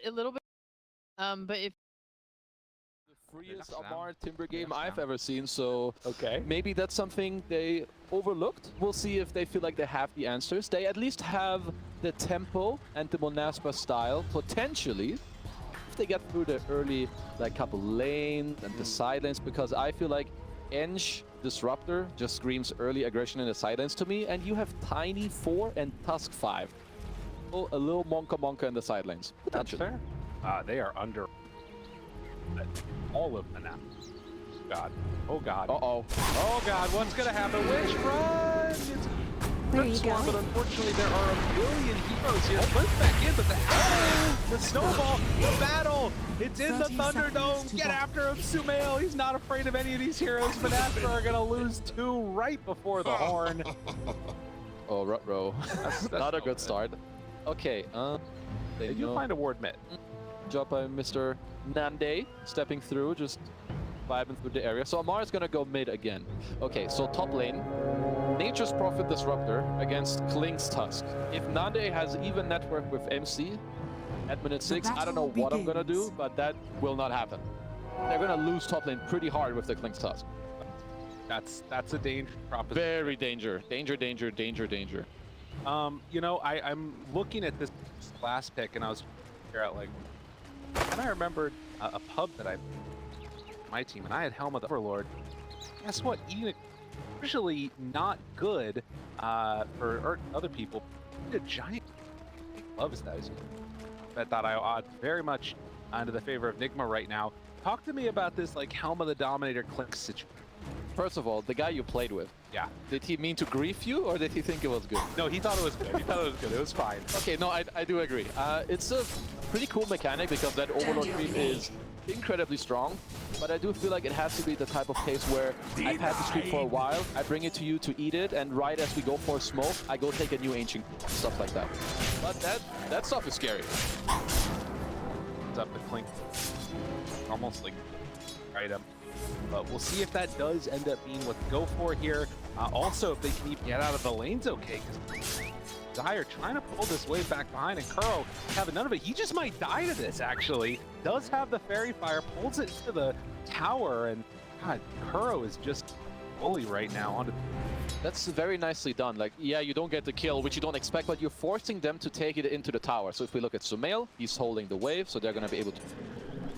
A little bit. But if The freest AMMA Timber game I've ever seen, so Okay. maybe that's something they overlooked. We'll see if they feel like they have the answers. They at least have the tempo and the Monaspa style, potentially, if they get through the early like couple lanes and the side lanes, because I feel like Ensh Disruptor just screams early aggression in the side lanes to me, and you have Tiny 4 and Tusk 5. Oh, a little Monka in the side lanes. That's fair. They are under all of them now. God. Oh, God. Uh-oh. Oh, God. What's going to happen? Which run? There you Swarm, go. but unfortunately, there are a billion heroes here. Puts back in, but the snowball, the battle. It's in the 30 seconds Thunderdome. to Get go. after him, Sumail. He's not afraid of any of these heroes. Monaspa are going to lose 2 right before the horn. Oh, Rutro. That's Not a no good start. Okay, Did you find a ward mid? job by Mr. Nande, stepping through, just vibing through the area. So Amar is gonna go mid again. Okay, so top lane, Nature's Prophet Disruptor against Kling's Tusk. If Nande has even network with MC at minute 6, I don't know what I'm gonna do, but that will not happen. They're gonna lose top lane pretty hard with the Kling's Tusk. That's a danger proposition. Very danger. Danger. You know, I'm looking at this last pick, and I was figuring out, like, and I remembered a pub that my team, and I had Helm of the Overlord. Guess what? Even usually not good for other people. A giant loves those. I thought I odd very much into the favor of Nigma right now. Talk to me about this, like, Helm of the Dominator Clink situation. First of all, the guy you played with, Yeah. did he mean to grief you, or did he think it was good? No, he thought it was good. He thought it was good. It was fine. Okay, no, I do agree. It's a pretty cool mechanic because that Overlord creep is incredibly strong, but I do feel like it has to be the type of case where I've had this creep for a while, I bring it to you to eat it, and right as we go for a smoke, I go take a new ancient, stuff like that. But that stuff is scary. It's up the Clink. Almost like item. But we'll see if that does end up being what to go for here. Also, if they can even get out of the lanes okay, because Desire trying to pull this wave back behind, and Kuro having none of it. He just might die to this, actually. Does have the Fairy Fire, pulls it to the tower, and God, Kuro is just bully right now. Onto That's very nicely done. Like, yeah, you don't get the kill, which you don't expect, but you're forcing them to take it into the tower. So if we look at Sumail, he's holding the wave, so they're going to be able to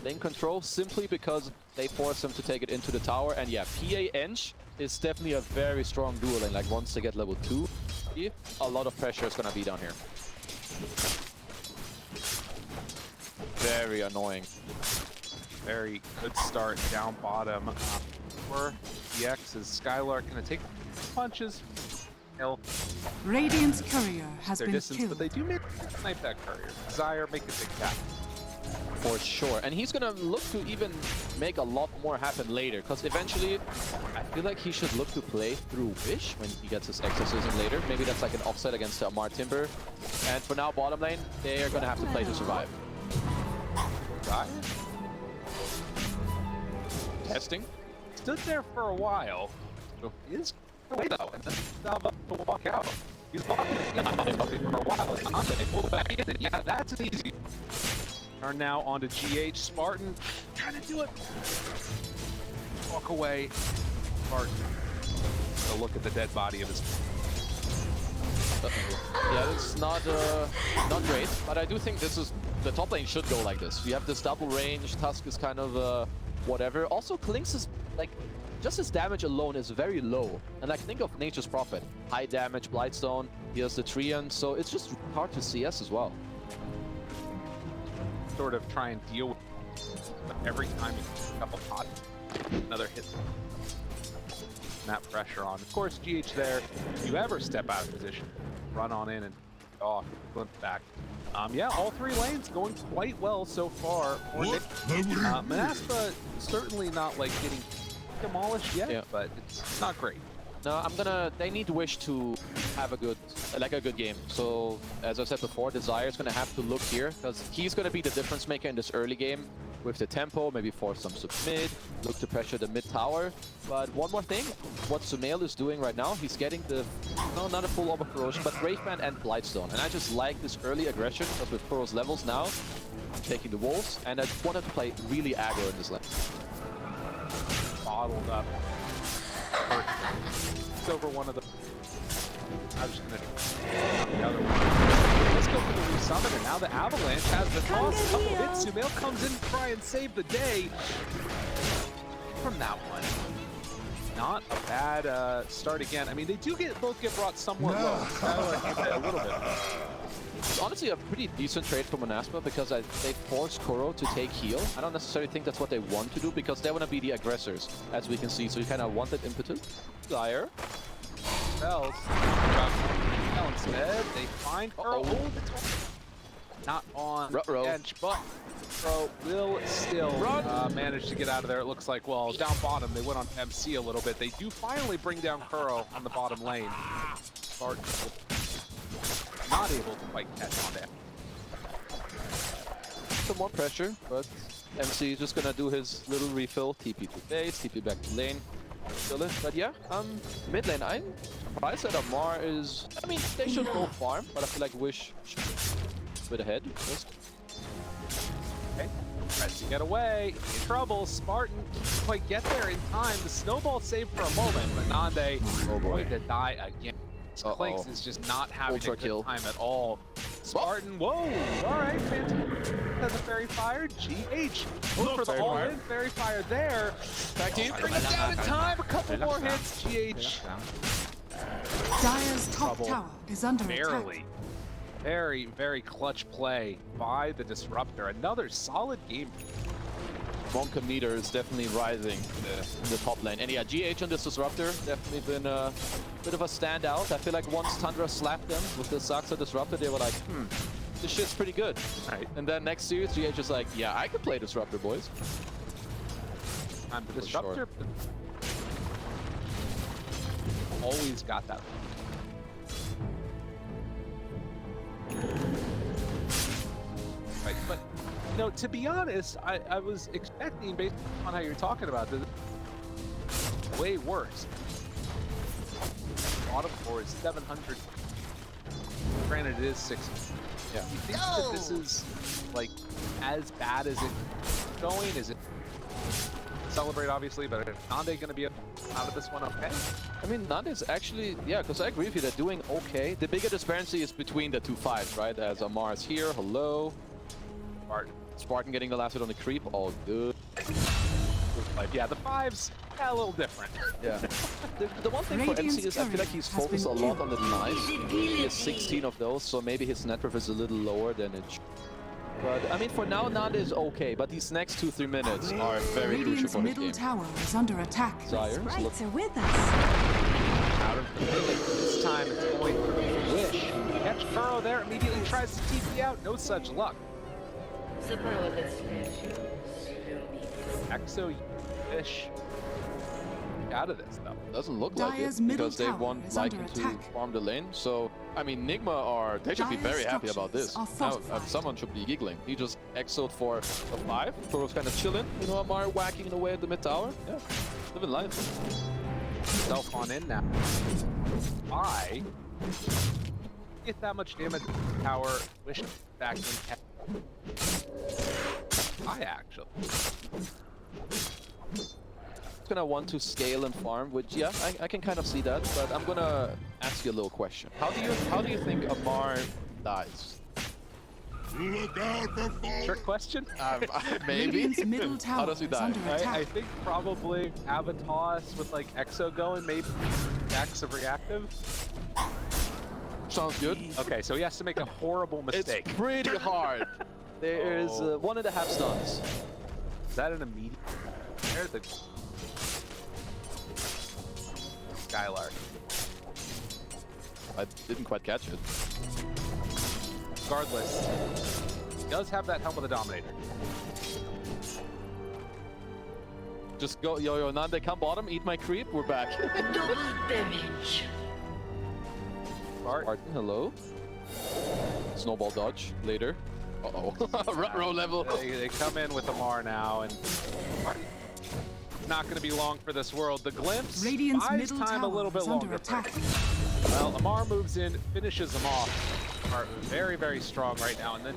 lane control simply because they force him to take it into the tower. And yeah, PA Ench is definitely a very strong duo lane. Like, once they get level 2, a lot of pressure is going to be down here. Very annoying. very good start down bottom. For DX is Skylark going to take punches. Radiant's courier has Their been distance, killed. but they do snipe that courier. Desire, make a big tap. For sure. And he's gonna look to even make a lot more happen later, because eventually I feel like he should look to play through Wish when he gets his exorcism later. Maybe that's like an offset against the AMMA Timber. And for now, bottom lane, they are gonna have to play to survive. Desire Testing. stood there for a while. He is away though, and then about to walk out. He's walking for a while. And Nande pulled back in, and yeah, that's an easy. Are now onto GH. SsaSparTaN trying to do it. Walk away. SsaSparTaN. A look at the dead body of his. Yeah, it's not great, but I do think this is the top lane should go like this. You have this double range. Tusk is kind of whatever. Also, Klinks is like just his damage alone is very low. And like think of Nature's Prophet, high damage, Blightstone. He has the Treant, so it's just hard to CS as well. Sort of try and deal with every time you pick up a pot, another hit. That pressure on. Of course, GH there. If you ever step out of position, run on in and off, flip back. Yeah, all three lanes going quite well so far. Monaspa certainly not like getting demolished yet, but it's not great. No, they need Wish to have a good game. So, as I said before, Desire is gonna have to look here, because he's gonna be the difference maker in this early game. with the tempo, maybe force some sub-mid, look to pressure the mid tower. But one more thing, what Sumail is doing right now, he's getting the, no, not a full orb of corrosion, but Wraithband and Blightstone. And I just like this early aggression of with Kuro's levels now, taking the wolves, and I just wanted to play really aggro in this lane. Bottled up. It's over one of the... I was just gonna do the other one. Let's go for the resummon, and now the Avalanche has the toss. Couple hits. Sumail comes in to try and save the day from that one. Not a bad start again. I mean, they do both get brought somewhat low. Skylark gives it a little bit. It's honestly a pretty decent trade for Monaspa because they force Kuro to take heal. I don't necessarily think that's what they want to do because they want to be the aggressors, as we can see. So you kind of want that impetus. Dire. Spells. Instead, they find Kuro. Not on the bench, but Kuro will still manage to get out of there. It looks like, well, down bottom, they went on MC a little bit. They do finally bring down Kuro on the bottom lane. SsaSparTaN not able to quite catch on there. Some more pressure, but MC is just gonna do his little refill. TP to base, TP back to lane. Kill it. But yeah, mid lane, I'm surprised that AMMA is... I mean, they should go farm, but I feel like Wish should a bit ahead. Just... Okay, tries to get away. In trouble. SsaSparTaN can't quite get there in time. The snowball saved for a moment, but Nande going to die again. Clinks is just not having a good time at all. SsaSparTaN, whoa! Alright, fantastic. Has a fairy fire. GH. Look for the all-in fairy fire there. Back in. Bring it down in time. A couple more hits. GH. Dire's top tower is under attack. Very, very clutch play by the Disruptor. Another solid game. Monka meter is definitely rising in the top lane. And yeah, GH on this Disruptor definitely been a bit of a standout. I feel like once Tundra slapped them with the Saxa Disruptor, they were like, this shit's pretty good. Right. And then next series, GH is like, yeah, I can play Disruptor, boys. And the Disruptor always got that. Right, but you know, to be honest, I was expecting, based on how you're talking about this, way worse. Bottom floor is 700. Granted, it is 6. Yeah. Do you think that this is like as bad as it's going? Is it celebrate obviously, but is Nande gonna be out of this one okay? I mean, Nande is actually, yeah, because I agree with you, they're doing okay. The bigger disparity is between the two fives, right? As AMMA is here, hello. SsaSparTaN getting the last hit on the creep, all good. Yeah, the fives, a little different. Yeah. The one thing for MC is I feel like he's focused a lot on the denies. He has 16 of those, so maybe his net worth is a little lower than it should. But I mean, for now, Nande is okay, but these next 2-3 minutes are very crucial for his middle game. tower is under attack. Zire, Rights are with us. Out of the middle. This time it's going for Wish. Catch Kuro there, immediately tries to TP out. No such luck. Exo Wish out of this though. Doesn't look like it because they want Lycan to farm the lane. So I mean, Nigma they should be very happy about this. Now, someone should be giggling. He just exiled for a 5. Kuro's kind of chilling. You know, AMMA whacking away at the mid tower. Yeah, living life. Self on in now. I get that much damage to the tower. Wish back in. I actually gonna want to scale and farm, which yeah, I can kind of see that, but I'm gonna ask you a little question. How do you think AMMA dies? Look out the fall. Trick question? Maybe. Middle tower How does he die? I think probably Avatos with like Exo going, maybe X of reactive. Sounds good. Okay, so he has to make a horrible mistake. It's pretty hard. There's 1.5 stuns. Is that an immediate? There's the Skylark. I didn't quite catch it. Regardless, he does have that Helm of the Dominator. Just go, yo, Nande, come bottom, eat my creep, we're back. Double damage. SsaSparTaN, hello. Snowball dodge later. Rut row level. They come in with Ammar now, and not going to be long for this world. The glimpse Radiant's buys middle time a tower little bit is under longer. attack. Well, Ammar moves in, finishes them off. Are very, very strong right now, and then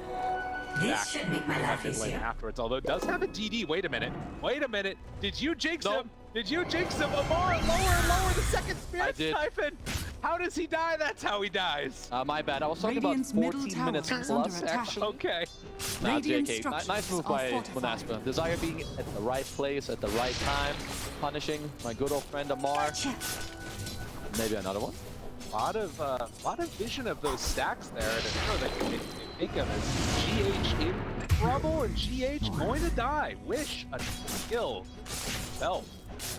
This should make my life lane easier. afterwards. Although it does have a DD. Wait a minute. Wait a minute. Did you jinx him? Did you jinx him? Ammar, lower the second I spirit did. siphon. How does he die? That's how he dies. My bad. I was talking Radiant's about middle 14 tower minutes is plus, under attack. actually. Okay. Nah, Radiant JK. structures Nice move are by fortified. Monaspa. Desire being at the right place at the right time, punishing my good old friend Ammar. Check. Maybe another one. Lot of vision of those stacks there, and I'm sure that you make them as GH in trouble and GH going to die. Wish a kill. Bell.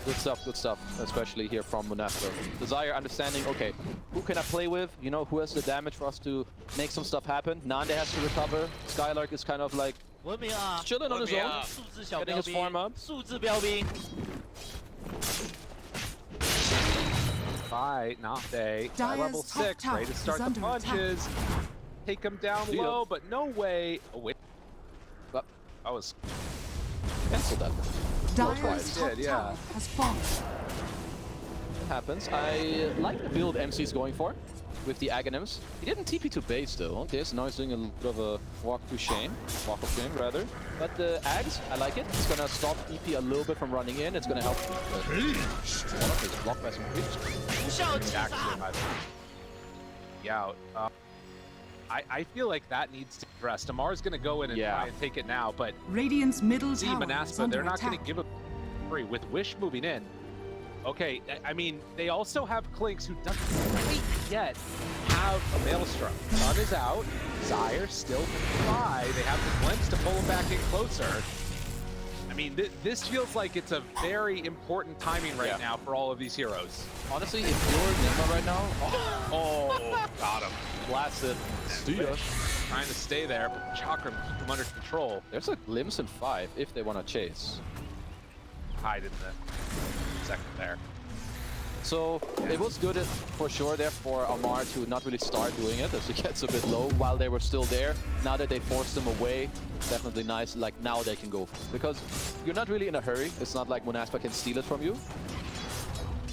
Good stuff, especially here from Monaspa. Desire understanding, okay, who can I play with? You know, who has the damage for us to make some stuff happen? Nande has to recover. Skylark is kind of like chilling on his own, getting his form up. By Nande, Dire's level top 6, tower ready to is start the under attack. punches. Take him down See ya. low, but no way. Oh, wait. But I was cancel that. Dire's top did, yeah. tower has fallen. It happens. I like the build MC's going for with the Aghanims. He didn't TP to base though. Okay, so now he's doing a little bit of a walk of shame rather. But the Ags, I like it. It's gonna stop EP a little bit from running in. It's gonna help. One of his block by some creeps. out. I feel like that needs to be addressed. Ammar's going to go in and try and take it now, but Radiant's middle see tower is Monaspa, under they're not going attack. to give a free with Wish moving in. Okay, I mean, they also have Clinks who doesn't quite yet have a Maelstrom. Sun is out. Desire still can fly. They have the glimpse to pull him back in closer. I mean, this feels like it's a very important timing right now for all of these heroes. Honestly, if you're Nigma right now, Oh, got him. blasted. See ya. Trying to stay there, but Chakram keep him under control. There's a glimpse in 5 if they want to chase. Hide in the second there. So it was good for sure there for Ammar to not really start doing it as he gets a bit low while they were still there. Now that they forced him away, definitely nice. Like now they can go because you're not really in a hurry. It's not like Monaspa can steal it from you.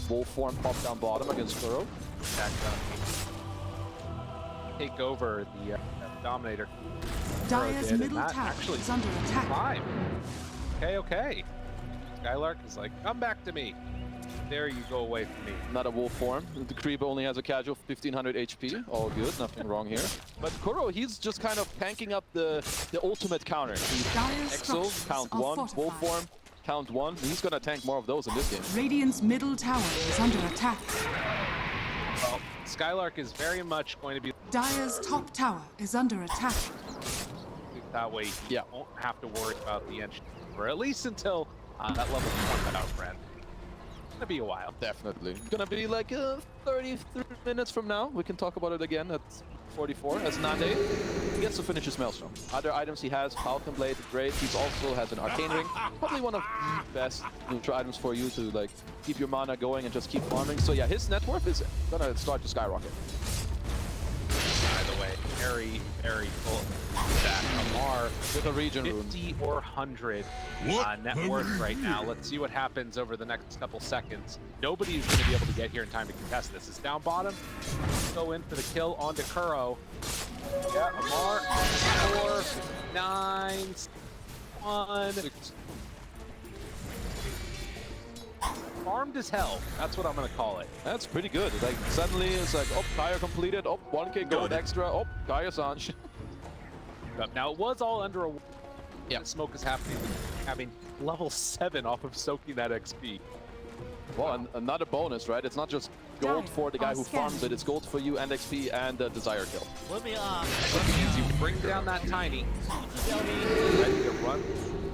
Wolf form pop down bottom against Kuro. Take over the Dominator. Dire's did, and middle that tower actually is under attack. 5. Okay. Skylark is like, come back to me. There you go away from me. Not a wolf form. The creep only has a casual 1500 HP. All good, nothing wrong here. But Kuro, he's just kind of tanking up the ultimate counter. Dire's Exo, structures count are 1. fortified. Wolf form, count 1. He's gonna tank more of those in this game. Radiant's middle tower is under attack. Well, Skylark is very much going to be Dire's top tower is under attack. that way. Yeah. Won't have to worry about the engine, or at least until that level 1 out, friend. It's gonna be a while. Definitely. Gonna be like 33 minutes from now. We can talk about it again at 44 as Nande gets to finish his Maelstrom. Other items he has, Falcon Blade, great. He also has an Arcane Ring. Probably one of the best neutral items for you to like keep your mana going and just keep farming. So yeah, his net worth is gonna start to skyrocket. By the way, very, very full stack. Ammar With a region rune. 50 or 100 net worth right now. Let's see what happens over the next couple seconds. Nobody's going to be able to get here in time to contest this. It's down bottom. Go in for the kill onto Kuro. Yeah, Ammar, 4, 9, 1. Farmed as hell. That's what I'm going to call it. That's pretty good. Like suddenly it's like, oh, Kaya completed. Oh, 1k gold extra. Oh, Kaya Sanj. Now it was all under a... Yeah, smoke is happening. Having level 7 off of soaking that XP. Well, and another bonus, right? It's not just gold for the guy who farms it. It's gold for you and XP and the desire kill. That means you bring down that tiny. Ready to run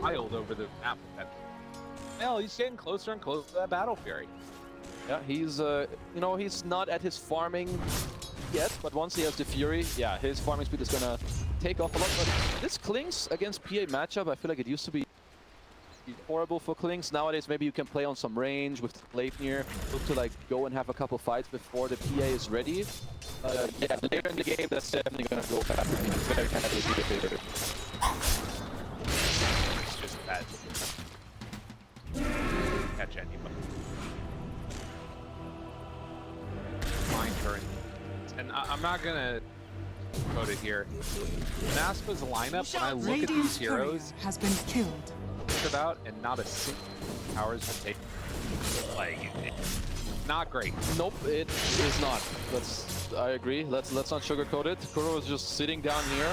wild over the map. Well, he's getting closer and closer to that Battle Fury. Yeah, he's, you know, he's not at his farming yet, but once he has the Fury, yeah, his farming speed is gonna take off a lot. But this Clinks against PA matchup, I feel like it used to be be horrible for Klings. Nowadays, maybe you can play on some range with Leifnir. Look to like go and have a couple fights before the PA is ready. Yeah, later in the game, that's definitely gonna go faster. Very happy. It's just bad. Catch anybody. Find her. And I'm not gonna quote it here. Monaspa's lineup, when I look at Radiant's these courier heroes, has been killed. about, and not a single powers to take. Like, not great. Nope, it is not. I agree. Let's not sugarcoat it. Kuro is just sitting down here,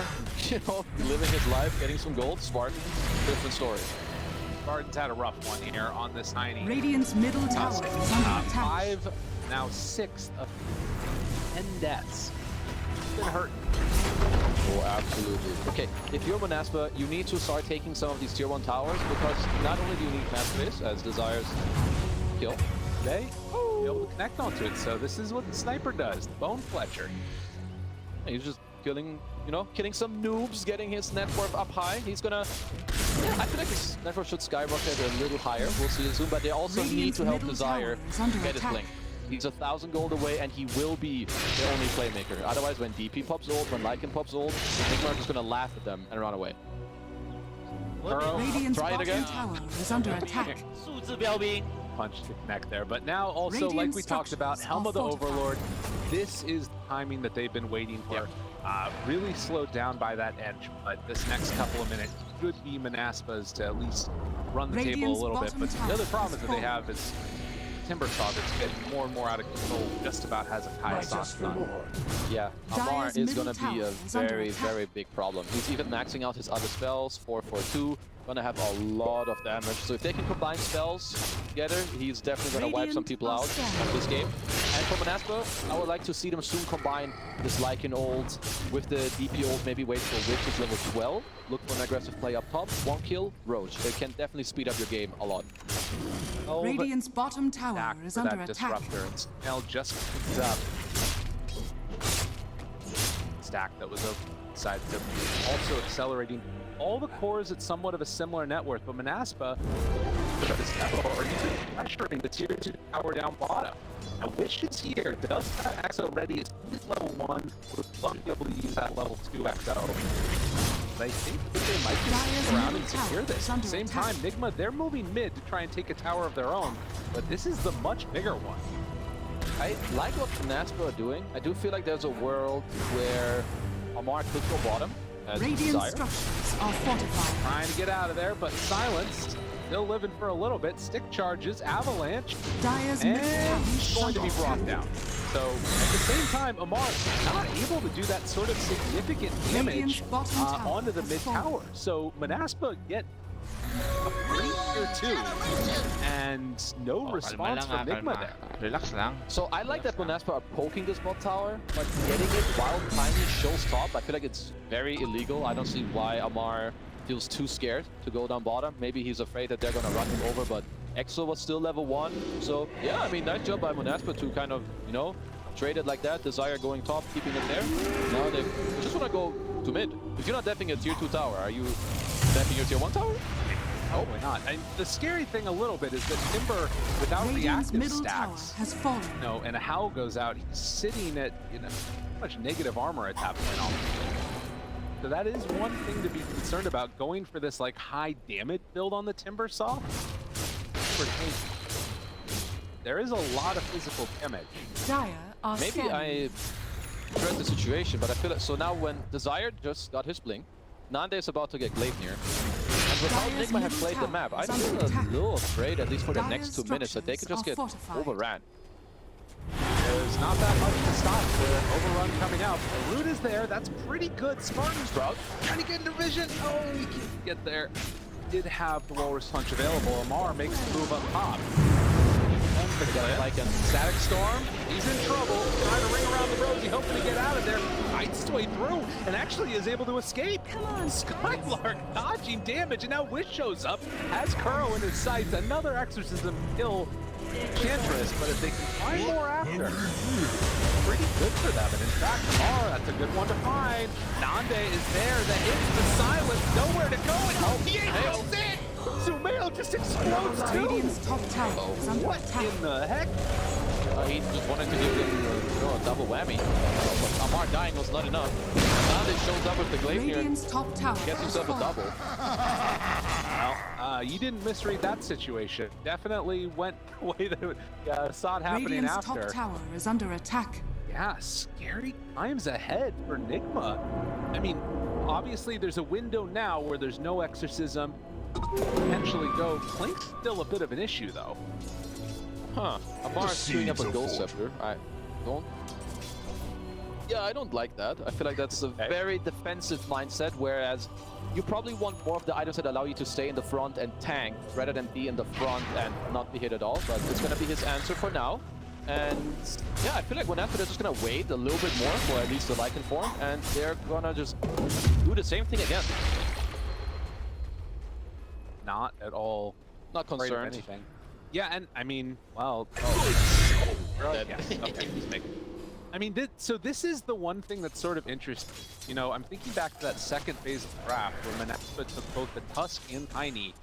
you know, living his life, getting some gold. SsaSparTan, different story. SsaSparTan's had a rough one here on this tiny. Radiant's middle tower is under attack. 5, now 6 of 10 deaths. It's been hurting. Oh, absolutely. Okay, if you're Monaspa, you need to start taking some of these tier 1 towers, because not only do you need map space, as Desire's kill, They be able to connect onto it. So this is what the sniper does. Bone Fletcher. he's just killing, you know, killing some noobs, getting his net worth up high. He's gonna... Yeah, I feel like his net worth should skyrocket a little higher. We'll see it soon, but they also need to help Desire get his blink. He's 1,000 gold away, and he will be the only playmaker. Otherwise, when DP pops ult, when Lycan pops ult, Nigma are just gonna laugh at them and run away. Radiant's Try it bottom again. tower is under attack. Punch to connect there. But now also, like Radiant we talked about, structures Helm of the are fortified. Overlord. This is the timing that they've been waiting for. Really slowed down by that edge, but this next couple of minutes should be Monaspa's to at least run the table Radiant's a little bit. bottom But the tower other problem is that they fallen. have is Timbersaw that's getting more and more out of control, just about has a high sauce on. Yeah, Ammar Dire's is middle gonna be a tower is under very, attack. very big problem. He's even maxing out his other spells, 4/4/2. Gonna have a lot of damage. So if they can combine spells together, he's definitely gonna wipe some Radiant people out are standing. of this game. And for Monaspa, I would like to see them soon combine this Lycan ult with the DP ult, maybe wait for Witch is level 12. Look for an aggressive play up top. 1 kill, Roach. They can definitely speed up your game a lot. Oh, but Radiant's bottom tower back is for under that attack. disruptor, and Sumail just picked up stack that was outside, so also accelerating all the cores at somewhat of a similar net worth, but Monaspa are pressuring the tier 2 tower down bottom. Now Wish is here, does have XO ready, it's level 1, would love to be able to use that level 2 XO. But I think that they might Dire's just around middle and secure tower this. is At under the same attack. time, Nigma, they're moving mid to try and take a tower of their own, but this is the much bigger one. I like what Monaspa are doing. I do feel like there's a world where Ammar could go bottom as Radiant Desire. structures are fortified. Trying to get out of there, but silenced. Still living for a little bit. Stick charges, avalanche, Dire's middle tower and is going to under be brought attack. down. So at the same time, Ammar not able to do that sort of significant damage Radiant's bottom tower onto the has mid fallen. tower. So Monaspa get a free tier 2 and no response from Nigma there. Relax lang. So I like that Monaspa are poking this bot tower, but getting it while Tiny shows top, I feel like it's very illegal. I don't see why Ammar feels too scared to go down bottom. Maybe he's afraid that they're gonna run him over, but EXO was still level 1. So yeah, I mean, nice job by Monaspa to kind of, you know, trade it like that. Desire going top, keeping it there. Now they just wanna go to mid. If you're not depping a tier 2 tower, are you depping your tier 1 tower? Probably not. And the scary thing a little bit is that Timber, without Radiant's reactive middle tower stacks, has fallen. and a Howl goes out, he's sitting at, pretty much negative armor at that point almost. So that is one thing to be concerned about, going for this like high damage build on the Timber Saw. There is a lot of physical damage. Dire are Maybe scanning. I dread the situation, but I feel like, so now when Desire just got his blink, Nande is about to get Gleipnir. And without Dire's Nigma have middle played the tower map, I is feel under a attack. little afraid, at least for the Dire's next 2 minutes, that they could just structures get are fortified. overran. There's not that much to stop the overrun coming out. The root is there. That's pretty good. SsaSparTan Sprout trying to get into vision. Oh, he can't get there. Did have the Walrus Punch available. Ammar makes the move up top. Like a Static Storm, he's in trouble. Trying to ring around the rosy, hoping to get out of there. Fights his way through and actually is able to escape. Come on, Skylark dodging damage, and now Wish shows up. Has Kuro in his sights. Another exorcism kill. Enchantress, but if they can find more after, pretty good for them. And in fact, that's a good one to find. Nande is there. The hit, the silence, nowhere to go. And he nails it. Sumail just explodes too! Radiant's top tower is under What attack. in the heck? He just wanted to give them a double whammy. But Ammar dying was not enough. Nande shows up with the glaive here and Radiant's top tower gets has himself a fallen. double. Well, you didn't misread that situation. Definitely went the way that saw it happening Radiant's after. top tower is under attack. Yeah, scary times ahead for Nigma. I mean, obviously there's a window now where there's no exorcism. Potentially go. Clink's still a bit of an issue though. Huh. Ammar's queuing up a seeds of gold fortune. scepter. I don't. Yeah, I don't like that. I feel like that's a very defensive mindset, whereas you probably want more of the items that allow you to stay in the front and tank rather than be in the front and not be hit at all. But it's going to be his answer for now. And yeah, I feel like Monaspa, they're just going to wait a little bit more for at least the Lycan form, and they're going to just do the same thing again. Not at all Not afraid of concerned. anything. Yeah, and I mean, well, Dead. yes, okay, just make. I mean, so this is the one thing that's sort of interesting. You know, I'm thinking back to that second phase of the draft where Monaspa took both the Tusk and Tiny.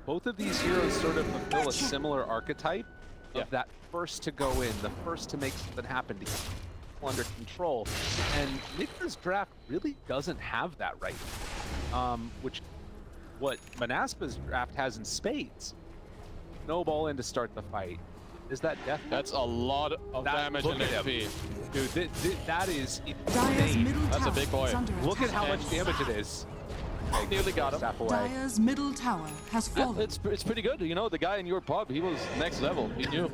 Both of these heroes sort of fulfill a similar archetype of that first to go in, the first to make something happen, to keep people under control. And Nigma's draft really doesn't have that right now. Which what Monaspa's draft has in spades. Snowball in to start the fight. Is that death? That's a lot of damage in look at HP. him. Dude, that is Dyer's insane. middle That's a tower big boy. is under Look at attack. how much damage it is. Nearly got him. Step away. Dyer's middle tower has Yeah, fallen. it's pretty good. You know, the guy in your pub, he was next level. He knew.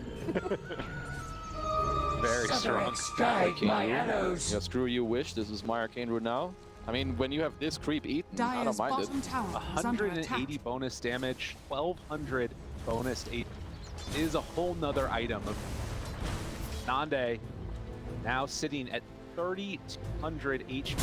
Very strong. Strike my arrows. Yeah, screw you, Wish. This is my arcane route now. I mean, when you have this creep eaten, I Dyer's don't mind it. bottom tower is under attack. 180 bonus damage, 1200 bonus 8 is a whole nother item of Nande now sitting at 3200 HP.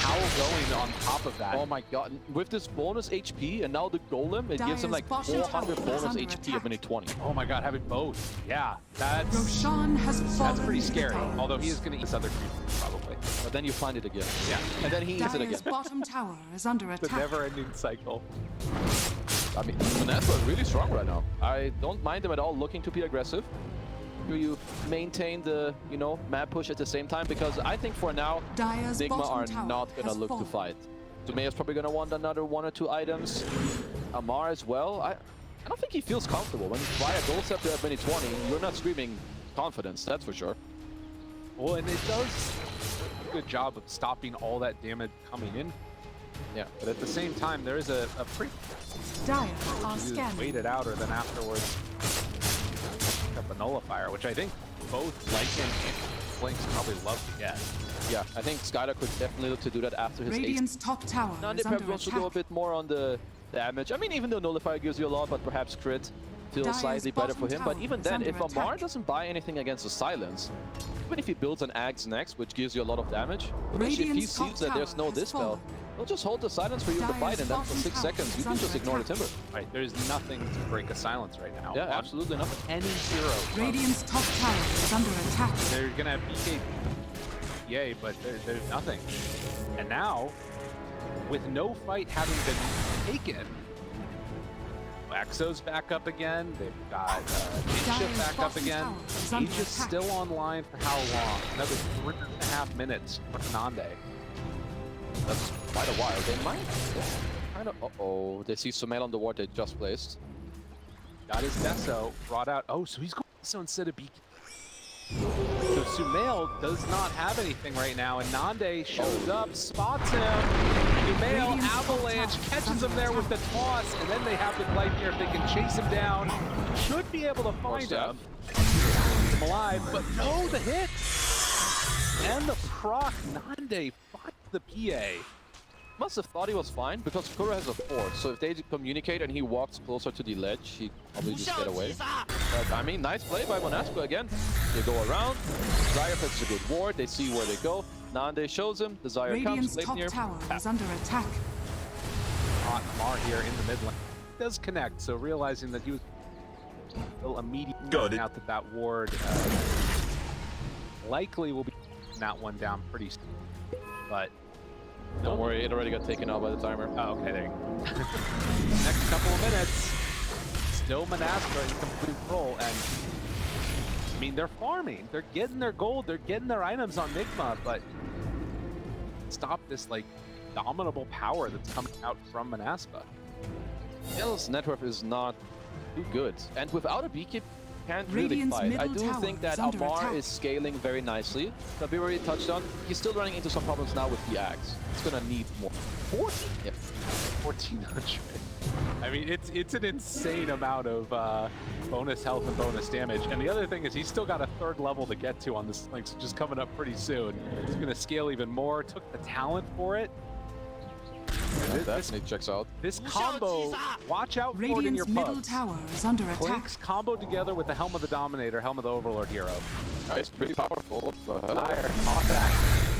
Howl going on top of that. Oh my god, with this bonus HP and now the golem, it gives him like Dyer's bottom 400 tower is bonus under HP attack. at minute 20. Oh my god, having both. Yeah, that's Roshan has fallen. pretty to the scary. dark. Although he is going to eat this other creature probably. But then you find it again. Yeah, And then he eats it Dyer's again. bottom tower is under the attack. never-ending cycle. I mean, Monaspa is really strong right now. I don't mind them at all looking to be aggressive. Do you maintain the, you know, map push at the same time? Because I think for now, Dyer's Nigma bottom are tower not gonna has look fallen. to fight. Sumail's probably gonna want another 1 or 2 items. Ammar as well. I don't think he feels comfortable. When you buy a gold scepter at minute 20, you're not screaming confidence, that's for sure. Well, and it does a good job of stopping all that damage coming in. Yeah. But at the same time, there is a pretty Dire are you scanning. wait it out or then afterwards pick up a nullifier, which I think both Lycan and Blinks probably love to get. Yeah, I think Skylark could definitely look to do that after his Radiant's top tower Nande is perhaps under wants to go a attack. bit more on the damage. I mean, even though Nullifier gives you a lot, but perhaps crit feels Dyer's slightly better for bottom him. But tower even is then, under if Ammar attack. doesn't buy anything against the silence, even if he builds an Axe next, which gives you a lot of damage, eventually if he Radiant's top sees that there's tower no has dispel, fallen. he'll just hold the silence for you in the Dyer's fight, and then for bottom 6 tower seconds, you is can under just ignore the attack. timber. Right, there's nothing to break a silence right now. Yeah, On absolutely nothing. Any hero. Radiant's top tower is under attack. They're gonna have BK, yay, but there's nothing. And now, with no fight having been taken, Waxo's back up again. They've got Ninja Dyer's back up bottom again. tower is under Ninja's attack. still online for how long? Another 3.5 minutes for Nande. That's quite a while. They might kind of... Uh-oh, they see Sumail on the ward they just placed. Got his Deso brought out. Oh, so he's going Deso instead of BK. So Sumail does not have anything right now, and Nande shows up, spots him. Sumail Radiant's avalanche top tower catches is him there under with the toss, and then they have the light here if they can chase him down. Should be able to find him. Keep him alive, but no, the hit! And the proc, Nande finds the PA. Must have thought he was fine, because Kuro has a 4, so if they communicate and he walks closer to the ledge, he probably just get away. But I mean, nice play by Monaspa again. They go around, Desire puts a good ward, they see where they go, Nande shows him, Desire Radiant's comes, top Sleipnir. tower is under attack. Mar here in the mid lane. Does connect, so realizing that he was still immediately Got it. out that ward likely will be that one down pretty soon. But Don't worry, it already got taken out by the timer. Oh, okay, there you go. Next couple of minutes, still Monaspa in complete control, and I mean, they're farming. They're getting their gold. They're getting their items on Nigma, but stop this, like, dominable power that's coming out from Monaspa. Hill's net worth is not too good, and without a BKB, can't really Radiant's fight. I middle do tower think that is under AMMA attack. is scaling very nicely. That we already touched on. He's still running into some problems now with the axe. It's gonna need more. 14? Yep. 1,400. I mean, it's an insane amount of bonus health and bonus damage. And the other thing is he's still got a 3rd level to get to on this, like, just coming up pretty soon. He's going to scale even more. Took the talent for it. That definitely checks out. This combo, watch out for it in your Radiant's middle pubs. tower is under attack. Clinks combo together with the Helm of the Dominator, Helm of the Overlord hero. It's pretty powerful. Fire, contact,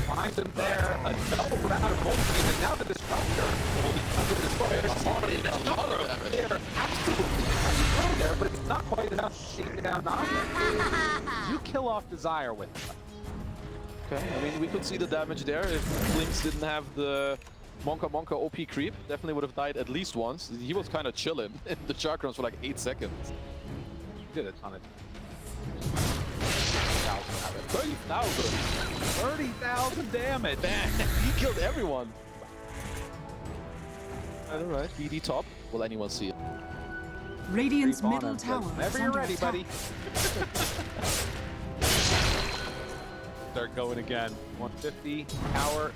finds him there, a double round of ultimate, and now the Disruptor will become the Destroyer. Already a lot of damage. They're absolutely there, but it's not quite enough to take down Nande. You kill off Desire with it. Okay, I mean, we could see the damage there if Blinks didn't have the Monka OP creep. Definitely would have died at least once. He was kind of chilling in the chakrams for like 8 seconds. He did a ton of 30,000. 30,000 damage. Man, he killed everyone. Alright, BD top. Will anyone see it? Radiant's Creep on middle him, tower whenever is you're under ready, attack. buddy. Start going again. 150 tower.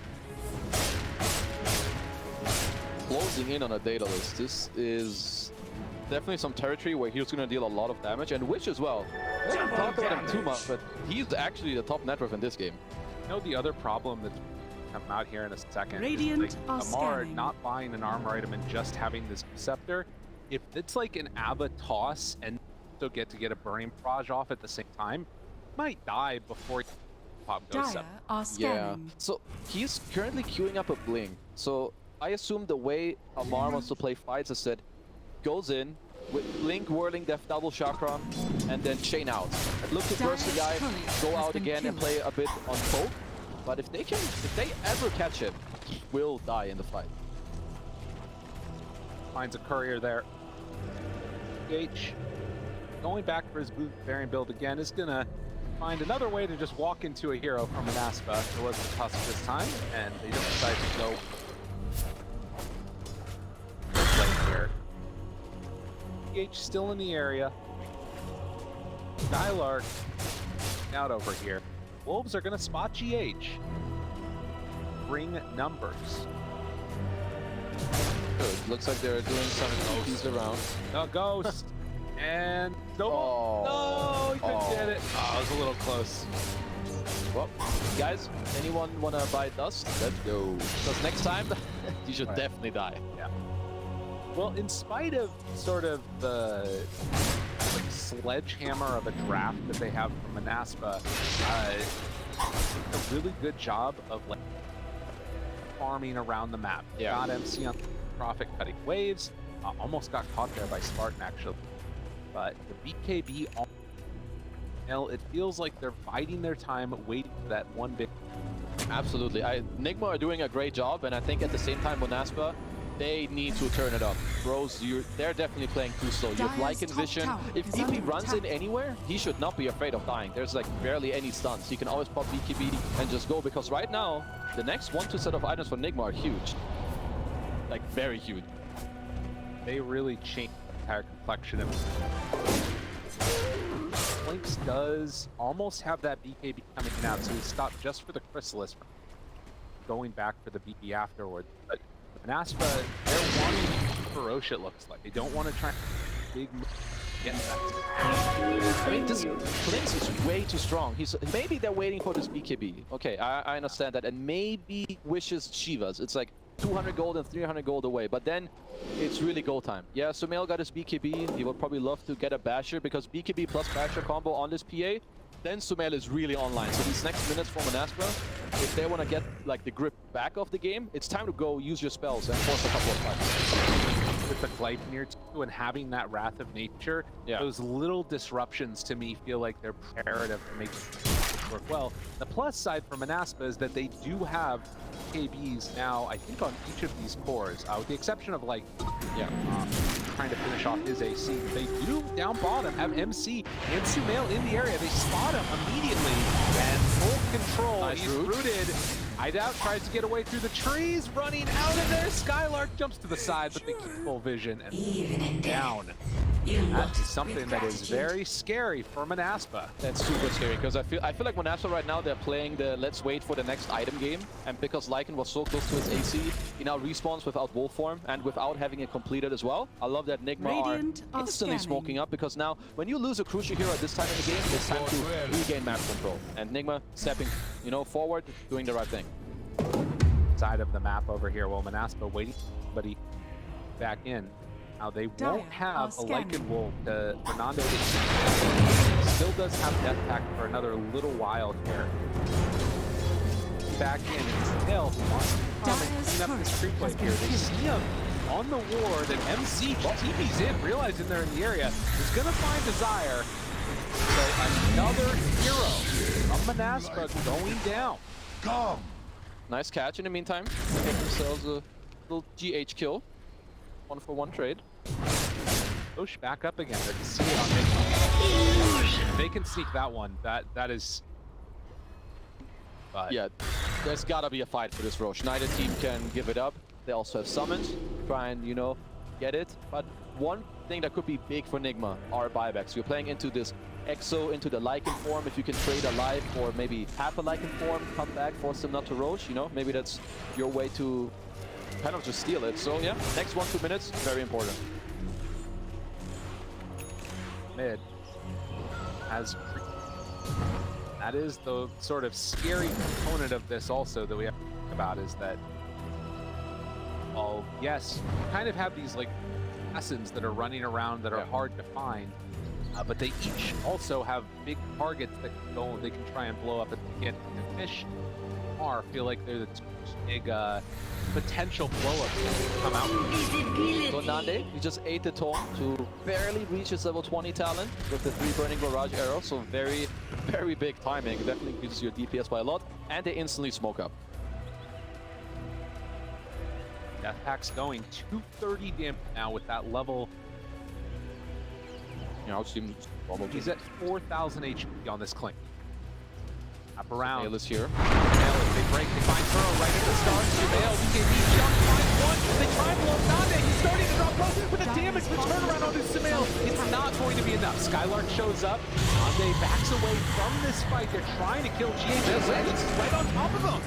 Closing in on a data list. This is definitely some territory where he's going to deal a lot of damage, and Wish as well. We haven't talked about him too much, but he's actually the top net worth in this game. You know the other problem that's coming out here in a second Radiant is, like, are AMMA scanning. not buying an armor item and just having this scepter. If it's like an ABBA toss and still get to get a burning barrage off at the same time, might die before pop goes Dire scepter. are Yeah. scanning. So he's currently queuing up a bling. So I assume the way AMMA wants to play fights is that goes in with Blink, Whirling Death, double chakra, and then chain out. Look to burst the guy, go out again and play a bit on poke. But if they ever catch him, he will die in the fight. Finds a courier there. H going back for his boot bearing build again is gonna find another way to just walk into a hero from Monaspa. There was the tusk this time, and they don't decide to go here. H still in the area. Skylark out over here. Wolves are gonna spot GH. Bring numbers. Good. Looks like they're doing some EPs around. No ghost. And no, Oh. no, he couldn't Oh. get it. Oh, it was a little close. Well, guys, anyone want to buy dust? Let's go. Because next time, you should definitely die. Yeah. Well, in spite of sort of the like, sledgehammer of a draft that they have from Monaspa, a really good job of like farming around the map. Yeah. Got MC on profit cutting waves. Almost got caught there by SsaSparTaN actually. But the BKB, it feels like they're biding their time, waiting for that one big. Absolutely. Nigma are doing a great job, and I think at the same time, Monaspa, they need to turn it up. Bros, they're definitely playing too slow. You have Dire's Lycan top Vision. tower If is DP under runs in attack. anywhere, he should not be afraid of dying. There's like barely any stuns. He can always pop BKB and just go, because right now, the next 1-2 set of items for Nigma are huge. Like, very huge. They really changed the entire complexion of Blinks does almost have that BKB coming out, so he stopped just for the Chrysalis, going back for the BB afterward. But Monaspa, they're wanting ferocious, it looks like. They don't want to try big get that. I mean, this Blinks is way too strong. Maybe they're waiting for this BKB. Okay, I understand that. And maybe wishes Shivas. It's like 200 gold and 300 gold away. But then it's really go time. Yeah, Sumail got his BKB. He would probably love to get a Basher, because BKB plus Basher combo on this PA, then Sumail is really online. So these next minutes for Monaspa, if they want to get like the grip back of the game, it's time to go use your spells and force a couple of fights. With the Gleipnir too, and having that Wrath of Nature, those little disruptions to me feel like they're imperative to make work well. The plus side for Monaspa is that they do have KBs now, I think, on each of these cores, with the exception of like, trying to finish off his AC. They do down bottom have MC and Sumail in the area. They spot him immediately and full control. Nice He's route. rooted. Hideout tries to get away through the trees, running out of there. Skylark jumps to the side, but they keep full vision and down. That is something that is very scary for Monaspa. That's super scary because I feel like Monaspa right now they're playing the let's wait for the next item game, and because Lycan was so close to his AC, he now respawns without wolf form and without having it completed as well. I love that Nigma Radiant are are instantly scanning. smoking up because now when you lose a crucial hero at this time in the game, it's time to regain map control. And Nigma stepping, forward, doing the right thing. Side of the map over here, while Monaspa waiting for somebody back in. Now they won't have a Lycan Wolf for Nande. Still does have Death Pact for another little while here. Back in, and still wants to come and clean up this creep wave here. They see him on the ward, and MC TP's in, realizing they're in the area. He's gonna find Desire. So another hero from Monaspa going down. Come. Nice catch in the meantime. Get themselves a little GH kill. 1-for-1 trade. Push back up again. They can see it on Nigma. They can sneak that one. That is. But Yeah, there's gotta be a fight for this Roche. Neither team can give it up. They also have summons, try and get it. But one thing that could be big for Nigma are buybacks. You're playing into this Exo, into the Lycan form. If you can trade a life or maybe half a Lycan form, come back, force them not to Roche. Maybe that's your way to kind of just steal it. So yeah, next 1-2 minutes, very important. mid has. That is the sort of scary component of this also that we have to think about, is that, well, yes, you kind of have these like assassins that are running around that are hard to find, but they each also have big targets that can go, they can try and blow up at the get. The fish feel like they're the big potential blow-ups that come out. So Nande, he just ate the taunt to barely reach his level 20 talent with the 3 burning barrage arrows. So very, very big timing. It definitely increases your DPS by a lot. And they instantly smoke up. Death Pack's going 230 damage now with that level. He's at 4,000 HP on this Clink. Up around. Sumail is here. Sumail, they break, they find Kuro right at the start. Sumail, BKB, shot, finds one. They try and blow Nande. He's starting to drop low, but the damage, the turnaround on this Sumail, it's not going to be enough. Skylark shows up. Nande backs away from this fight. They're trying to kill GHS, and he's right on top of him.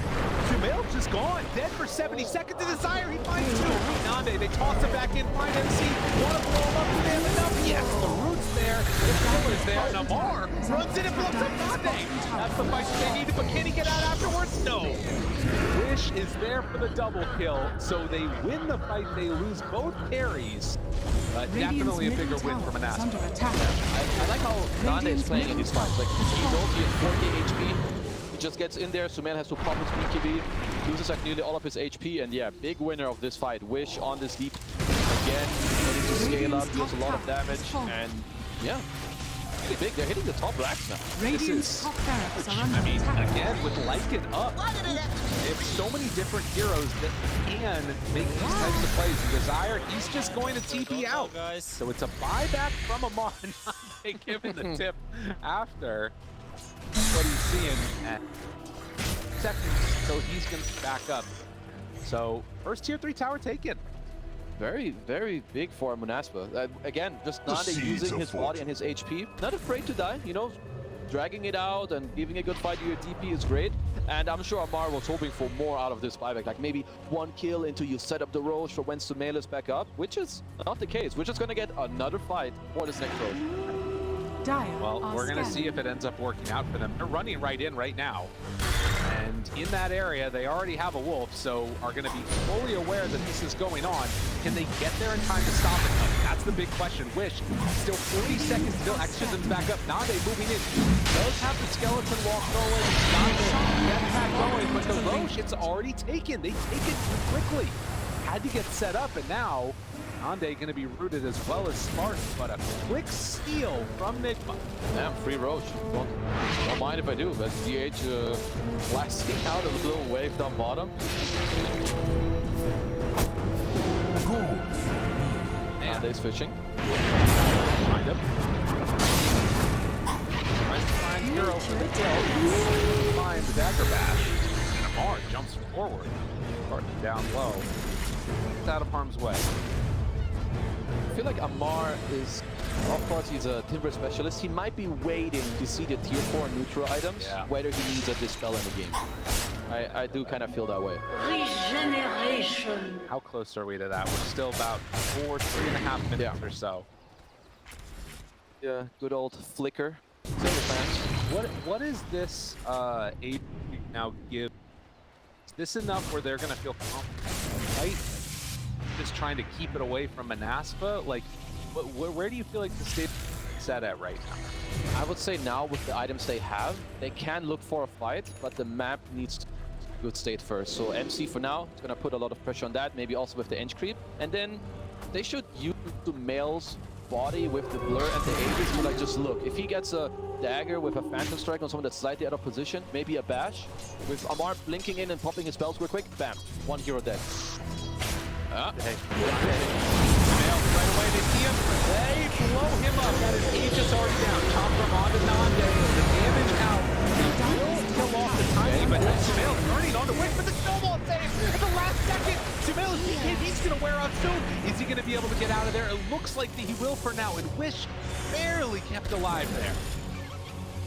Sumail's just gone, dead for 70 seconds. To Desire, he finds 2. Nande, they toss him back in, find MC. Want to blow him up, do they have enough? Yes, the root's there, the killer's there. Namar runs in and blows up Nande. That's the fight they needed, but can he get out afterwards? No. Wish is there for the double kill, so they win the fight. They lose both carries, but definitely a bigger win for Monaspa. I like how Nande is playing in these fights. Like, he's ulti at 40 HP. He just gets in there. Sumail has to pop his BKB. Loses like nearly all of his HP, and yeah, big winner of this fight. Wish on this deep again, ready to scale up, deals a lot of damage, and yeah. Really big. They're hitting the top racks now. Radiant's top barracks are under attack. Again, with Lycan up, they have so many different heroes that can make these types of plays. And Desire, he's just going to TP out. So it's a buyback from Ammar. They give him the tip after what he's seeing at seconds. So he's going to back up. So first tier 3 tower taken. Very, very big for Monaspa. Again, just Nande using his body and his HP. Not afraid to die, dragging it out and giving a good fight to your DP is great. And I'm sure Ammar was hoping for more out of this buyback, like maybe 1 kill until you set up the Roche for when Sumail is back up, which is not the case. We're just going to get another fight for this next Roche. Well, we're going to see if it ends up working out for them. They're running right in right now. And in that area, they already have a wolf, so are going to be fully aware that this is going on. Can they get there in time to stop it? That's the big question. Wish, still 40 seconds till Exorcism's back up. Nande moving in. Does have the skeleton walk going. Nande, Death Pack going, but the Roche, it's already taken. They take it too quickly. had to get set up, and now Nande going to be rooted as well as Spartan, but a quick steal from Nigma. Damn, free Roach. Don't mind if I do, but DH blasting out a little wave down bottom. Nande's fishing. Find him. Tries to find Hero for the kill. Finds the dagger bash. And Ammar jumps forward. Spartan down low. Gets out of harm's way. I feel like Ammar is, of course, he's a timber specialist. He might be waiting to see the tier 4 neutral items, whether he needs a dispel in the game. I do kind of feel that way. Regeneration. How close are we to that? We're still about 3.5 minutes or so. Yeah, good old flicker. Silver fans. What is this AP now give? Is this enough where they're gonna feel confident, right? Just trying to keep it away from Monaspa? Like, where do you feel like the state is set at right now? I would say now with the items they have, they can look for a fight, but the map needs to be in good state first. So MC for now is gonna put a lot of pressure on that, maybe also with the inch creep. And then they should use Sumail's body with the blur and the ages to like just look. If he gets a dagger with a phantom strike on someone that's slightly out of position, maybe a bash, with Ammar blinking in and popping his spells real quick, bam, one hero dead. Hey. Sumail right away, they see him, they blow him up. Got his Aegis already down. Chop from onto Nande, the damage out. He will kill off the timing, but Sumail turning on to Wish with the snowball save at the last second. Sumail, he's gonna wear out soon. Is he gonna be able to get out of there? It looks like he will for now, and Wish barely kept alive there.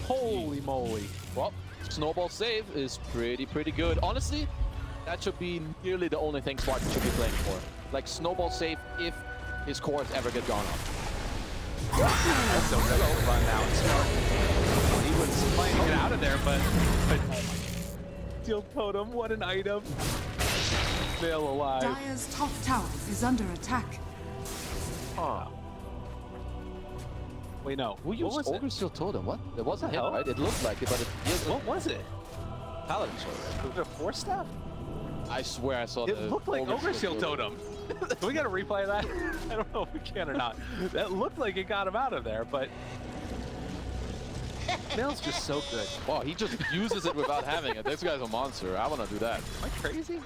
Holy moly. Well, snowball save is pretty good. Honestly, that should be nearly the only thing Spartan should be playing for. Like snowball save if his cores ever get gone off. That's so good to run now and Spartan. He was playing to get out of there, but Steel Totem, what an item. Still alive. Dire's top tower is under attack. Huh. Wait, no. Who used Ogre Steel Totem? What? It wasn't him, hell? right? It looked like it, but it feels What was it? Paladin Sword. Was it a 4-staff? I swear I saw It the looked like Ogre Steel Totem. Can we gotta replay that? I don't know if we can or not. That looked like it got him out of there, but Sumail's just so good. Wow, he just uses it without having it. This guy's a monster. I want to do that. Am I crazy?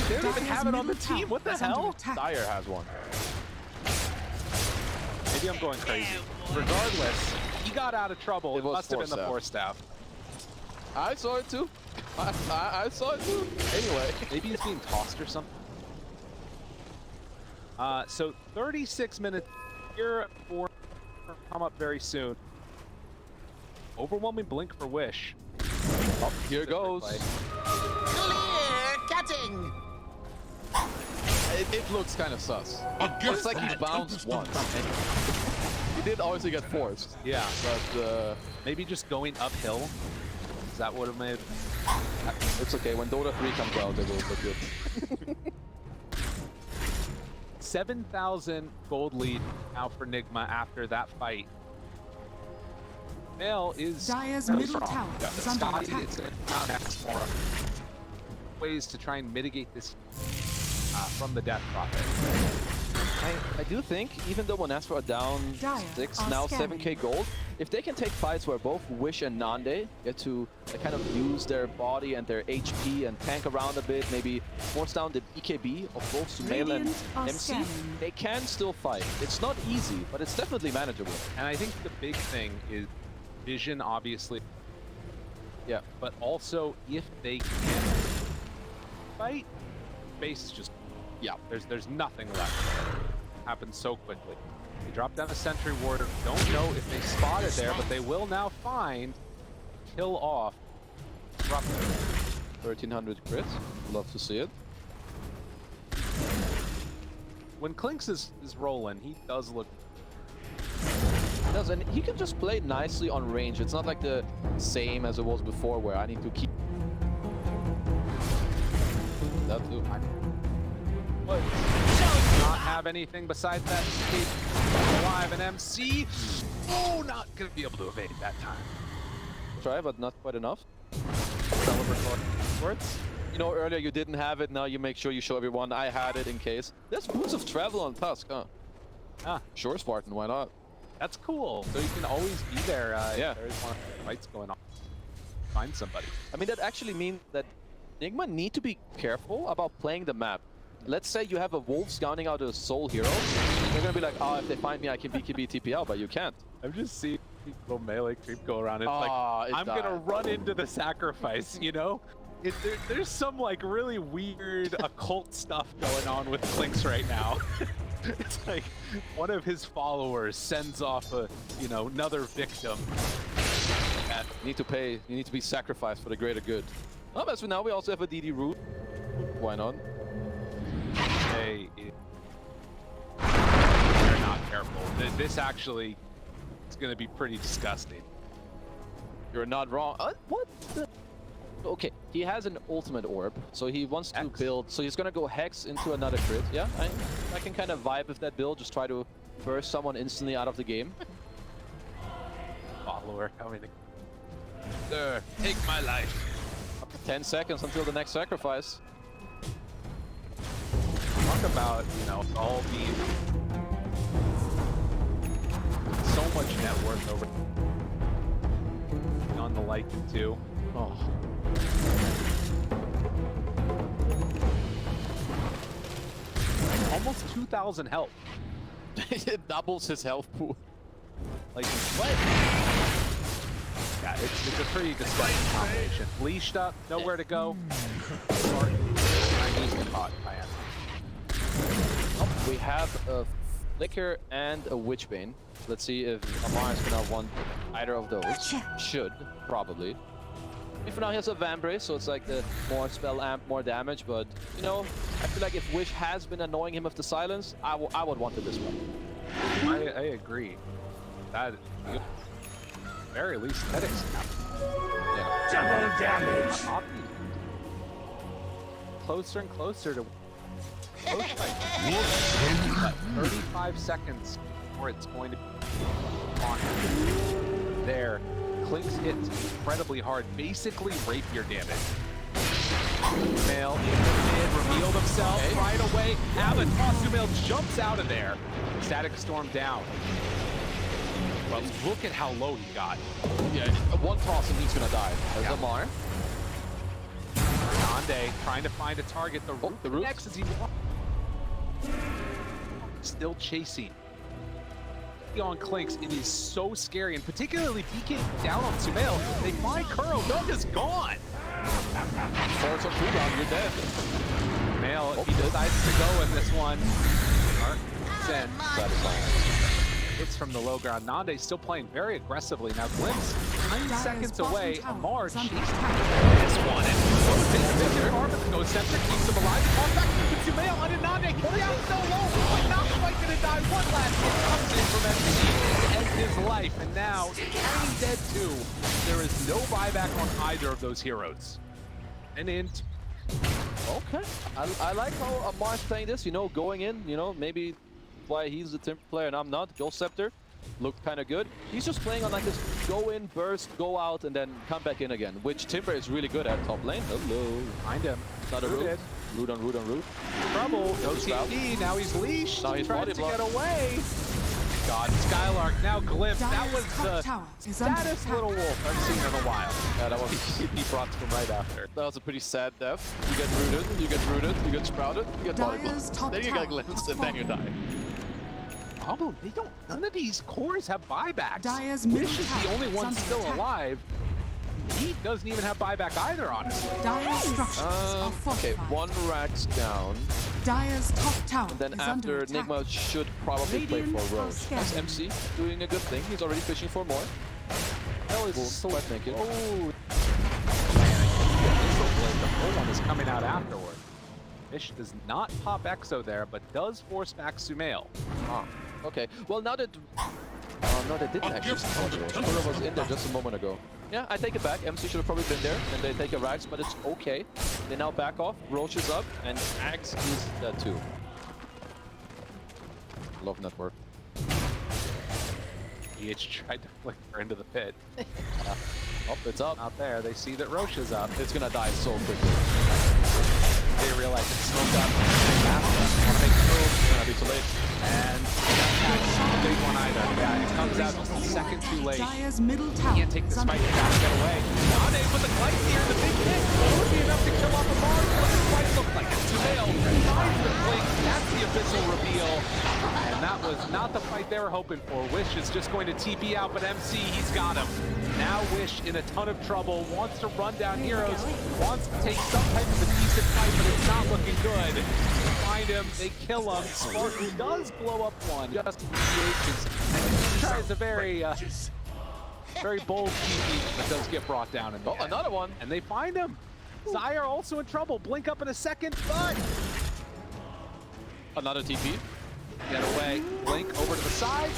They don't even have it on the team. What the hell? Dyer has one. Maybe I'm going crazy. Regardless, he got out of trouble. It was must have been the 4-staff. I saw it too. I saw it too. Anyway. Maybe he's being tossed or something. So 36 minutes here for come up very soon. Overwhelming blink for Wish. Oh, here goes. Clear cutting. It looks kind of sus. It's like he bounced once. And he did obviously get forced. Yeah. But maybe just going uphill. Is that what it made? It's okay. When Dota 3 comes out, it will look good. 7,000 gold lead now for Nigma after that fight. Sumail is Dire's middle tower is under attack. It's more ways to try and mitigate this from the Death Prophet. I do think, even though Monaspa are down 6, now 7k gold, if they can take fights where both Wish and Nande get to kind of use their body and their HP and tank around a bit, maybe force down the BKB of both Sumail and MC, they can still fight. It's not easy, but it's definitely manageable. And I think the big thing is vision, obviously. Yeah. But also, if they can fight, space is just, yeah, there's nothing left. Happens so quickly. They drop down a Sentry Ward. Don't know if they spot it there, but they will now find kill off. 1300 crits. Love to see it. When Klinks is rolling, he does look. He does, and he can just play nicely on range. It's not like the same as it was before, where I need to keep that too. Not have anything besides that escape alive, and MC. Oh, not gonna be able to evade that time. Try, but not quite enough. Celebrate words. You know, earlier you didn't have it, now you make sure you show everyone I had it in case. There's boots of travel on Tusk, huh? Ah, Sure, Spartan, why not? that's cool. So you can always be there. Yeah. If there is one of the fights going on. Find somebody. I mean, that actually means that Nigma need to be careful about playing the map. Let's say you have a wolf scouting out a soul hero. They're gonna be like, oh, if they find me, I can BKB TPL, but you can't. I'm just seeing little melee creep go around. It's Ah, like, it I'm died. gonna run into the sacrifice, you know? There's some like really weird occult stuff going on with Clinks right now. It's like one of his followers sends off a, you know, another victim. Yeah, you need to pay, you need to be sacrificed for the greater good. Oh, as for now, we also have a DD root. Why not? Hey, they're not careful. This actually is gonna be pretty disgusting. You're not wrong. What the? Okay, he has an ultimate orb, so he wants to Hex. build. So he's gonna go Hex into another crit. Yeah, I can kind of vibe with that build. Just try to burst someone instantly out of the game. Follower coming. Sir, take my life. 10 seconds until the next sacrifice. Talk about, you know, all the so much net worth over on the Lycan too. Oh. Almost 2,000 health. It doubles his health pool. Like what? Yeah, it's a pretty disgusting combination. Leashed up, nowhere to go. Sorry. Chinese caught by Anna. Oh, we have a Flicker and a Witchbane. Let's see if Amar is gonna want either of those. Should, probably. For now he has a Vambrace, so it's like the more spell amp, more damage, but you know, I feel like if Wish has been annoying him with the silence, I would want it this way. I agree. That, at the very least, Medics. Yeah. Double damage. Closer and closer to. But 35 seconds before it's going to be on there. Clinks hits incredibly hard, basically rapier damage. Sumail in the mid, revealed himself right away. AMMA Sumail jumps out of there. Static Storm down. Well, look at how low he got. Yeah, one toss and he's gonna die. There's Amar. Nande trying to find a target. The root, the root. next as he still chasing. On Clinks, it is so scary, and particularly PK down on Sumail. They find Kuro. Noga's gone. Force on cooldown, you're dead. Sumail, he decides to go in this one. Send. Hits from the low ground. Nande still playing very aggressively. Now Glimpse, 9 seconds away. Amar chasing this one. And goes center, keeps him alive. Calls back to Sumail on Nande. Down so low, but not quite gonna die. One last hit comes in from MVP to end his life. And now, Tiny dead too. There is no buyback on either of those heroes. And int. Okay. I like how Amar's playing this, you know, going in, you know, maybe why he's the Timber player and I'm not. Ghost Scepter looked kind of good. He's just playing on like this go in, burst, go out, and then come back in again, which Timber is really good at top lane. Hello. Find him. Not a root. Root on root on root. Trouble. No TP. Now he's leashed. Now he's trying body to blocked. get away. God, Skylark now glimpse. That was the saddest little wolf I've seen in a while. Yeah, that was He brought him right after. that was a pretty sad death. You get rooted, you get rooted, you get sprouted, you get body Dire's blocked. top Then you tower get glimpsed, has and then you die. Problem, they don't. None of these cores have buybacks. Dire's Wish middle is tower the only is one under still attack. alive. He doesn't even have buyback either, honestly. Dire's structures are Okay, fortified. one rack's down. Dire's top tower And then is under after attack. Nigma should probably play Radiant for are Roche. scanning. That's MC doing a good thing. He's already fishing for more. Hell is so quite naked. Oh. The full one is coming out afterward. Fish does not pop Exo there, but does force back Sumail. Ah, okay. Well, now that... Oh, no, they didn't actually spawn Roche. Kuro was in there just a moment ago. Yeah, I take it back. MC should have probably been there, and they take a Rax, but it's okay. They now back off. Roche is up, and Axe is dead too. Love network. EH tried to flick her into the pit. Up, it's up. Out there, they see that Roche is up. It's gonna die so quickly. They realize it's smoked up. Want to make the move. Gonna be too late. And that's not a big one either. Yeah, it comes out just a second too late. Dire's middle tower Can't take is this under fight. They gotta get away. Nande with the Glight here, the big hit. Would be enough to kill off a Mars. What does Glight look like? It's Sumail finds the blink. That's the abyssal reveal. And that was not the fight they were hoping for. Wish is just going to TP out, but MC, he's got him. Now Wish in a ton of trouble, wants to run down heroes, wants to take some type of a decent fight, but it's not looking good. They find him, they kill him. Spartan does blow up one. Just tries a very bold TP that does get brought down in the end. Another one. And they find him. Xayah also in trouble. Blink up in a second, but Another TP. get away. Blink over to the side.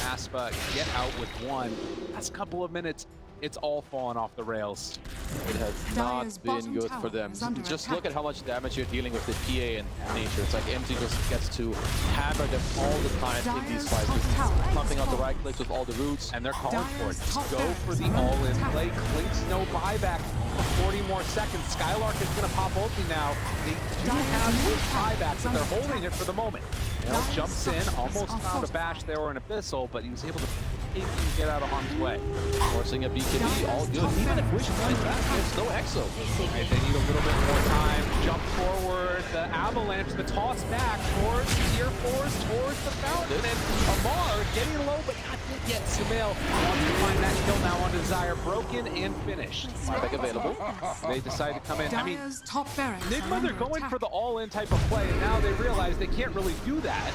Monaspa get out with one. Last couple of minutes, it's all fallen off the rails. It has Dire's not been bottom good tower for them. is under Just attack. look at how much damage you're dealing with the PA and nature. It's like MT just gets to hammer them all the time in these Dire's fights. top Just tower is pumping out the falling. right clicks with all the roots. And they're calling for it. Dire's top Just go for the barracks all-in under play. attack. Clinks no buyback for 40 more seconds. Skylark is going to pop ulti now. They do have his buyback, but they're holding it for the moment. Now jumps in, almost found a bash there or an abyssal, but he was able to get out of harm's way. Forcing a BKB, all good. Even if Wish finds back, there's no exo. Right, they need a little bit more time. Jump forward, the avalanche, the toss back towards tier 4s, towards the fountain, and Ammar getting low, but not yet. Sumail wants to find that kill now on Desire, broken and finished. Buyback available. They decide to come in. I mean, Dire's top barracks are Nigma, they're under going attack. for the all-in type of play, and now they realize they can't really do that.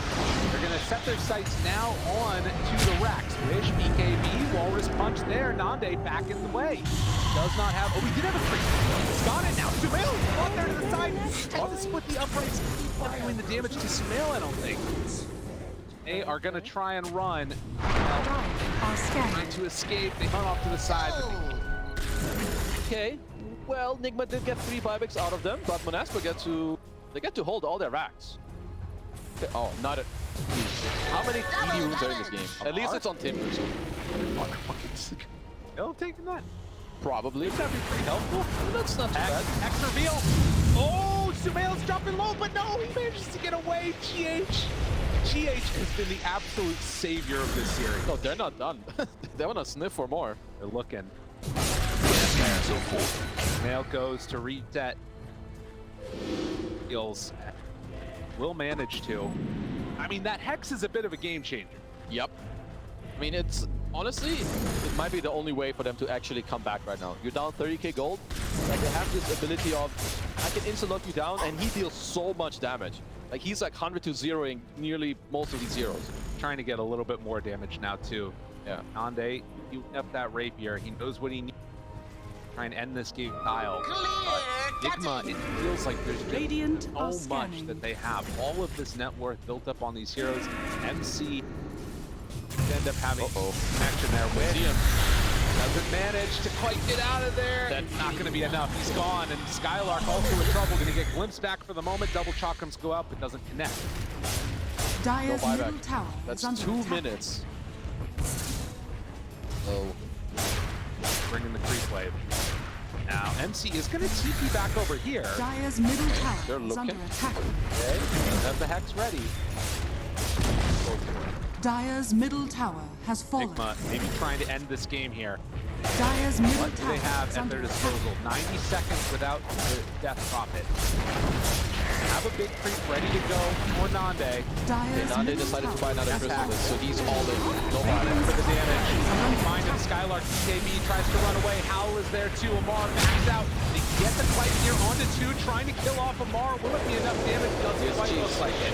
They're going to set their sights now on to the racks. Wish, BKB, Walrus Punch there. Nande back in the way. Does not have... Oh, we did have a free. He's got it now. Sumail up there to the side. On the split the uprights. Not doing the damage to Sumail, I don't think. They are going to try and run. Are scanning. Trying to escape. They run off to the side. But Okay. Well, Nigma did get 3 buybacks out of them, but Monaspa get to hold all their racks. Okay. Oh, not a... How many TD runes are in this game? At least it's on Timber, so they'll take that. probably. That'd be pretty helpful. That's not too bad. X reveal. Oh, Sumail's dropping low, but no, he manages to get away. GH has been the absolute savior of this series. No, they're not done. They want to sniff for more. They're looking. Sumail goes to reset. Heals. Will manage to. I mean, that Hex is a bit of a game changer. Yep. I mean, it's honestly, it might be the only way for them to actually come back right now. You're down 30k gold. Like, they have this ability of, I can insta-lock you down, and he deals so much damage. Like, he's like 100 to 0ing nearly most of these zeros. Trying to get a little bit more damage now, too. Yeah. Nande, you up that rapier. He knows what he needs. Try and end this game style. Nigma, it feels like there's Radiant just are so much scanning. that they have. All of this net worth built up on these heroes. MC end up having connection there with him. Doesn't manage to quite get out of there. That's not going to be enough. He's gone. And Skylark also in trouble. Going to get glimpsed back for the moment. Double chakrams go out, but doesn't connect. Dire's No buyback. middle tower That's is under 2 attack. minutes. Oh. Bringing the creep wave. Now, MC is going to TP back over here. Dire's middle tower They're is under looking. attack. Okay, have the Hex ready. Go for it. Dire's middle tower has fallen. Nigma maybe trying to end this game here. Dire's middle What do tower they have is at under their attack. disposal? 90 seconds without the death prophet. Have a big creep ready to go for Nande. Dire's Nande middle decided to tower buy another is crystal, under so he's all in. No For buyback. the damage. Find him. Skylark BKB tries to run away. Howl is there too. Ammar backs out. They get the fight here onto 2, trying to kill off Ammar. Will it be enough damage? Doesn't quite look like it.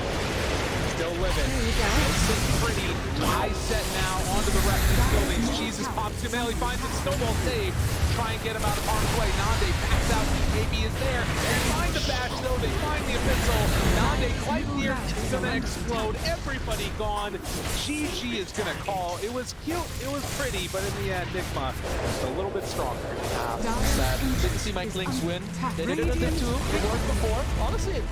Still living. It's pretty. High set now onto the rest of the buildings. Jesus pops Sumail. He finds it. Snowball save. Try and get him out of harm's way. Nande backs out. BKB is there. They find the bash though. They find the abyssal. Nande quite near. It's gonna explode. Everybody gone. GG is gonna call. It was cute. It was pretty, but in the end, Nigma just a little bit stronger. Dire's Sad. ancient Didn't see my is Clinks under win. attack. They did it too. It worked before. Honestly, it